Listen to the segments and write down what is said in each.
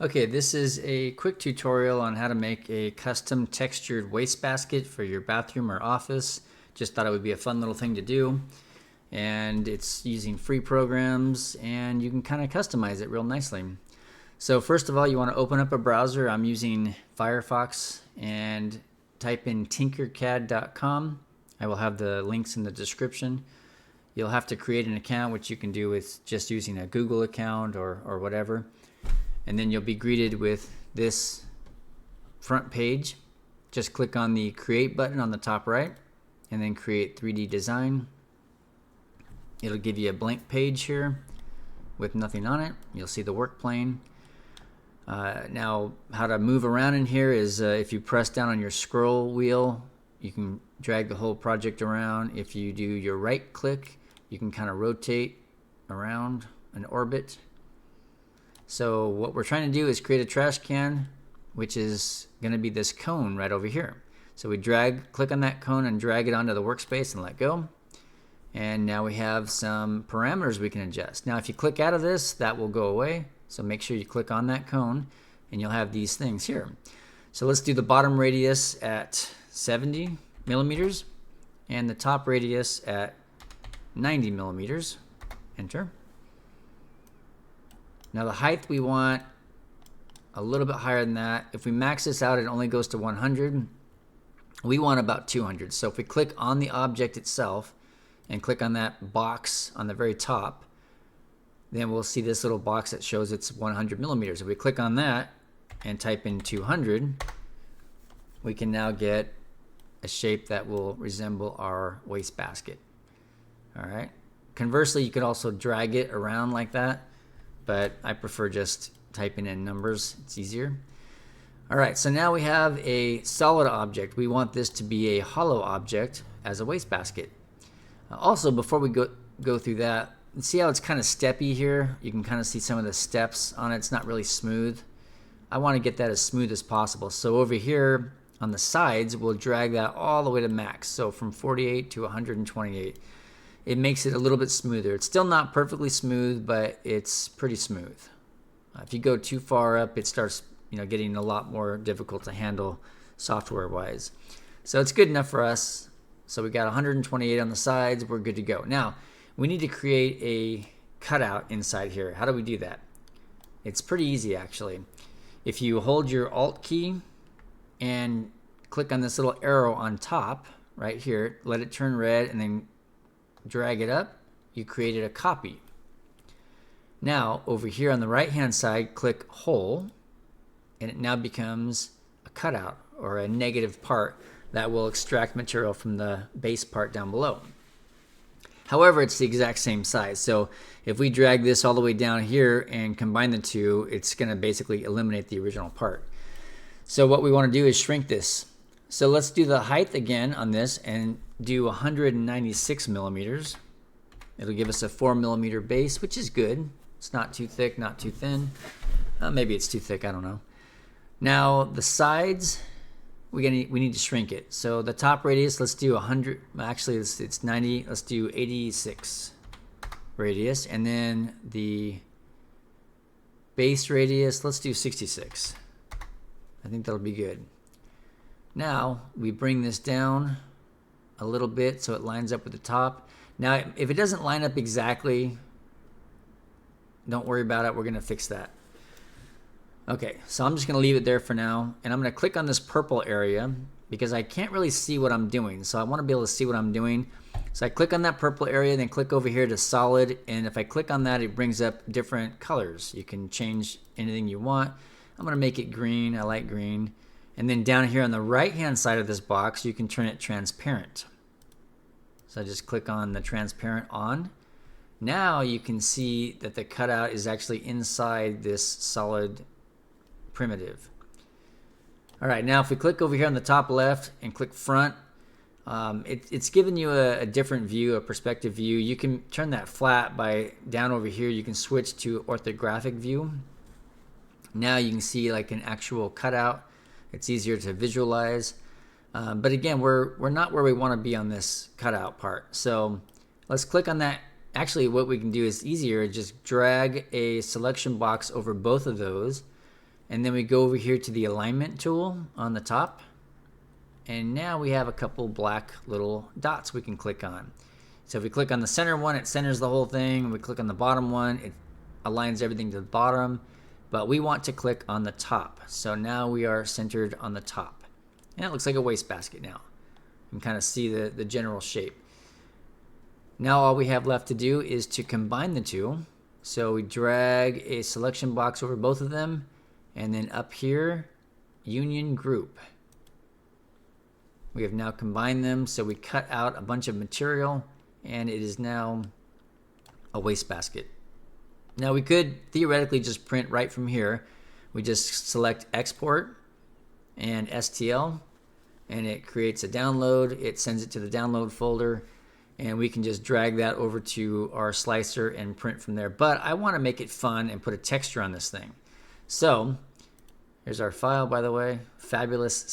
Okay, this is a quick tutorial on how to make a custom textured wastebasket for your bathroom or office. Just thought it would be a fun little thing to do. And it's using free programs and you can kind of customize it real nicely. So first of all, you want to open up a browser. I'm using Firefox and type in tinkercad.com. I will have the links in the description. You'll have to create an account, which you can do with just using a Google account or whatever. And then you'll be greeted with this front page. Just click on the create button on the top right and then create 3D design. It'll give you a blank page here with nothing on it. You'll see the work plane. Now how to move around in here is if you press down on your scroll wheel, you can drag the whole project around. If you do your right click, you can kind of rotate around an orbit. So what we're trying to do is create a trash can, which is going to be this cone right over here. So we click on that cone and drag it onto the workspace and let go. And now we have some parameters we can adjust. Now if you click out of this, that will go away. So make sure you click on that cone and you'll have these things here. So let's do the bottom radius at 70 millimeters and the top radius at 90 millimeters. Enter. Now the height we want a little bit higher than that. If we max this out, it only goes to 100. We want about 200. So if we click on the object itself and click on that box on the very top, then we'll see this little box that shows it's 100 millimeters. If we click on that and type in 200, we can now get a shape that will resemble our wastebasket. All right. Conversely, you could also drag it around like that, but I prefer just typing in numbers. It's easier. All right, so now we have a solid object. We want this to be a hollow object as a wastebasket. Also, before we go through that, see how it's kind of steppy here? You can kind of see some of the steps on it. It's not really smooth. I want to get that as smooth as possible. So over here on the sides, we'll drag that all the way to max. So from 48 to 128. It makes it a little bit smoother. It's still not perfectly smooth, but it's pretty smooth. If you go too far up, it starts getting a lot more difficult to handle software-wise. So it's good enough for us. So we got 128 on the sides. We're good to go. Now, we need to create a cutout inside here. How do we do that? It's pretty easy, actually. If you hold your Alt key and click on this little arrow on top right here, let it turn red, and then drag it up, you created a copy. Now over here on the right hand side, click hole, and it now becomes a cutout or a negative part that will extract material from the base part down below. However, it's the exact same size. So if we drag this all the way down here and combine the two, it's going to basically eliminate the original part. So what we want to do is shrink this. So let's do the height again on this and do 196 millimeters. It'll give us a 4 millimeter base, which is good. It's not too thick, not too thin. Maybe it's too thick, I don't know. Now the sides, we need to shrink it. So the top radius, let's do 100. Actually, it's 90. Let's do 86 radius, and then the base radius, let's do 66. I think that'll be good. Now we bring this down a little bit so it lines up with the top. Now if it doesn't line up exactly, don't worry about it. We're going to fix that. Okay, so I'm just going to leave it there for now, and I'm going to click on this purple area because I can't really see what I'm doing. So I want to be able to see what I'm doing. So I click on that purple area, then click over here to solid, and if I click on that, it brings up different colors. You can change anything you want. I'm going to make it green. I like green. And then down here on the right hand side of this box, you can turn it transparent. So I just click on the transparent on. Now you can see that the cutout is actually inside this solid primitive. All right, now if we click over here on the top left and click front, it's giving you a different view, a perspective view. You can turn that flat by down over here. You can switch to orthographic view. Now you can see like an actual cutout. It's easier to visualize. But again, we're not where we want to be on this cutout part. So let's click on that. Actually, what we can do is easier. Just drag a selection box over both of those And then we go over here to the alignment tool on the top. And now we have a couple black little dots we can click on. So if we click on the center one, it centers the whole thing. We click on the bottom one, it aligns everything to the bottom. But we want to click on the top. So now we are centered on the top. And it looks like a wastebasket now. You can kind of see the general shape. Now all we have left to do is to combine the two. So we drag a selection box over both of them. And then up here, union group. We have now combined them. So we cut out a bunch of material. And it is now a wastebasket. Now we could theoretically just print right from here. We just select export and STL and it creates a download. It sends it to the download folder and we can just drag that over to our slicer and print from there. But I want to make it fun and put a texture on this thing. So here's our file, by the way. Fabulous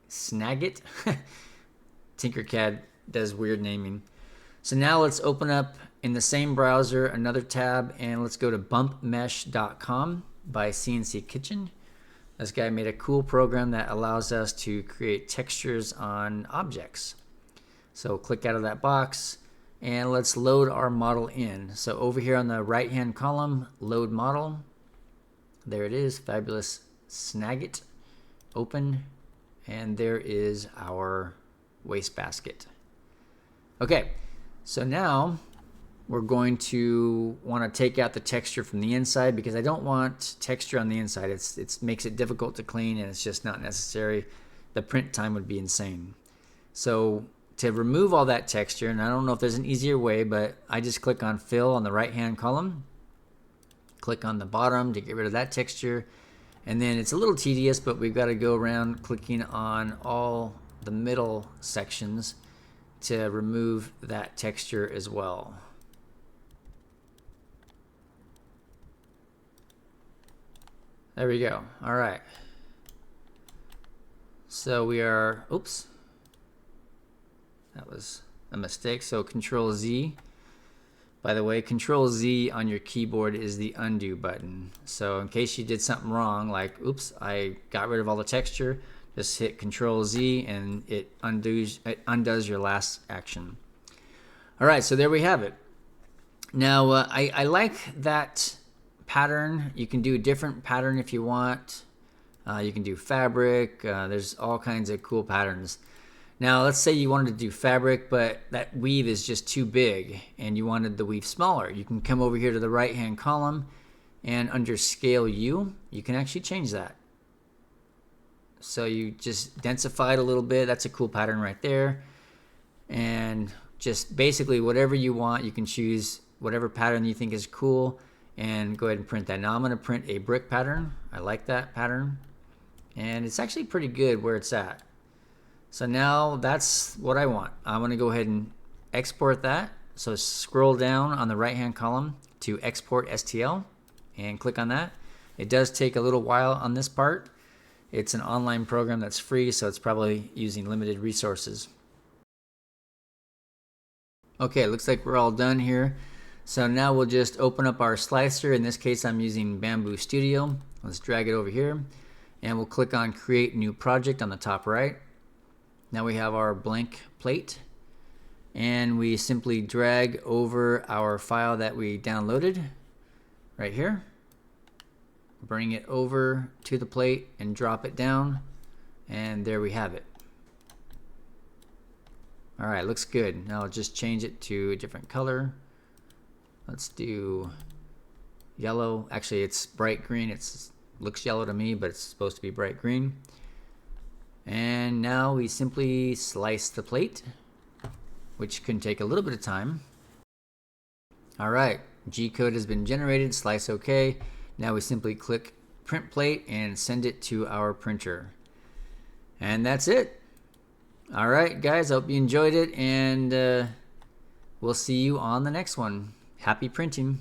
Snagit. Tinkercad does weird naming. So now let's open up in the same browser another tab and let's go to bumpmesh.com by CNC Kitchen. This guy made a cool program that allows us to create textures on objects. So click out of that box and let's load our model in. So over here on the right hand column, load model. There it is, Fabulous Snagit. Open, and there is our wastebasket. Okay, so now we're going to want to take out the texture from the inside because I don't want texture on the inside. It makes it difficult to clean and it's just not necessary. The print time would be insane. So to remove all that texture, and I don't know if there's an easier way, but I just click on fill on the right hand column. Click on the bottom to get rid of that texture. And then it's a little tedious, but we've got to go around clicking on all the middle sections to remove that texture as well. There we go. All right. So we are, oops, that was a mistake. So Control Z. By the way, Control Z on your keyboard is the undo button. So in case you did something wrong, like, oops, I got rid of all the texture, just hit Control Z and it undoes your last action. All right, so there we have it. Now, I like that pattern. You can do a different pattern if you want. You can do fabric. There's all kinds of cool patterns. Now let's say you wanted to do fabric, but that weave is just too big and you wanted the weave smaller. You can come over here to the right hand column and under scale U, you can actually change that. So you just densify it a little bit. That's a cool pattern right there. And just basically whatever you want, you can choose whatever pattern you think is cool and go ahead and print that. Now I'm going to print a brick pattern. I like that pattern. And it's actually pretty good where it's at. So now that's what I want. I'm going to go ahead and export that. So scroll down on the right hand column to export STL and click on that. It does take a little while on this part. It's an online program that's free, so it's probably using limited resources. Okay, looks like we're all done here. So now we'll just open up our slicer. In this case, I'm using Bamboo Studio. Let's drag it over here and we'll click on Create New Project on the top right. Now we have our blank plate and we simply drag over our file that we downloaded right here. Bring it over to the plate and drop it down, and there we have it. All right, looks good. Now I'll just change it to a different color. Let's do yellow. Actually, it's bright green. It looks yellow to me, but it's supposed to be bright green. And now we simply slice the plate, which can take a little bit of time. All right, G-code has been generated, slice OK. Now we simply click print plate and send it to our printer. And that's it. All right, guys, I hope you enjoyed it, and we'll see you on the next one. Happy printing.